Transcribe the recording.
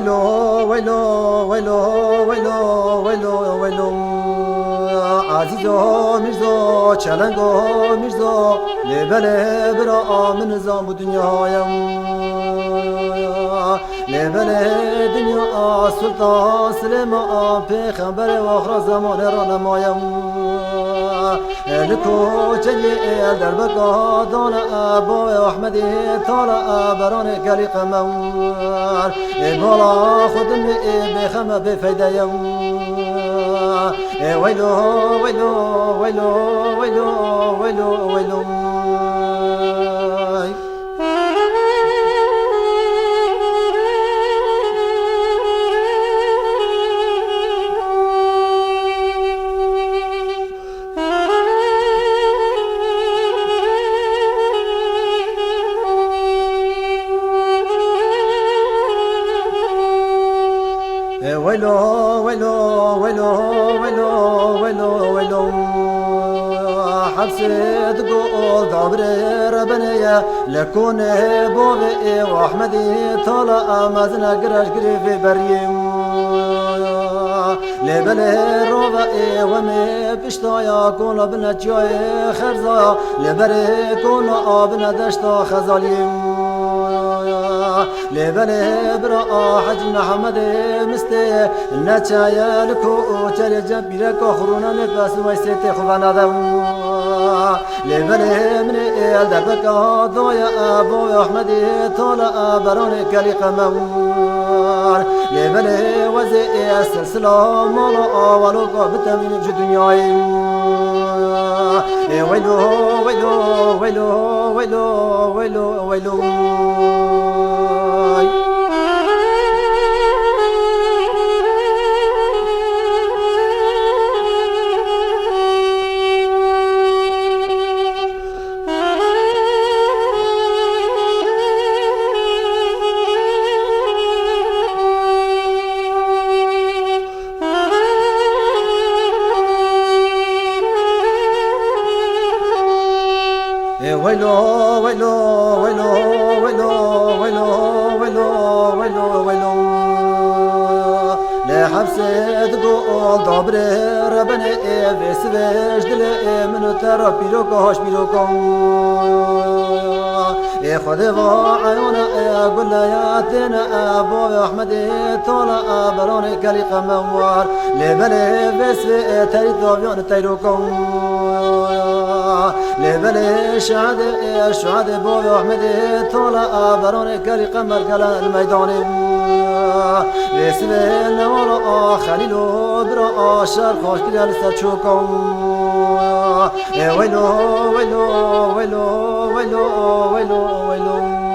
ويلو ويلو ويلو ويلو ويلو ويلو عزيزو مرزو چلنگو مرزو لبله برا من نظام دنیا لبله دنیا سلطان سلیمان پیغمبر و آخر زمان را نمایم لکو چلی در بقا دان ابا احمدی تالا بران گلی قمر بالا خودم بخم بفیدیم ويلو ويلو ويلو ويلو ويلو ويلو ويلو ويلو ويلو ويلو ويلو ويلو حبسة قول دبر ربنا لكون بوبي واحمدي طالع مازن قرش قريف بريم لبله روبا ومي بشتايا كون بنا جاي خرزا لبره كون ابنا دشتا خزاليم لبله برا حج محمد مستي نتايا لكو تل جنبيرك اخرونا نفس ويستي خوانا دم لبله من الدبك ضايا ابو احمد طالع بران كلي قمر لبله وزي السلسله مالا ولو بتمين في دنياي ويلو ويلو ويلو ويلو ويلو ويلو ويلو ويلو ويلو ويلو ويلو ويلو ويلو ويلو لحبسة قول دبر ربنا بسويش دل من ترى بيروكوش بيروكو خذ عيونا قل يا تنا ابو احمد طالع برون كلي قموار لبلي بس تريد بيون تيروكو لبلي شهد ابو احمد طالع برون كلي قمر كلا الميدان بسم وراء خليل برا شر خوش كلا لستشوكم ويلو ويلو ويلو ويلو ويلو ويلو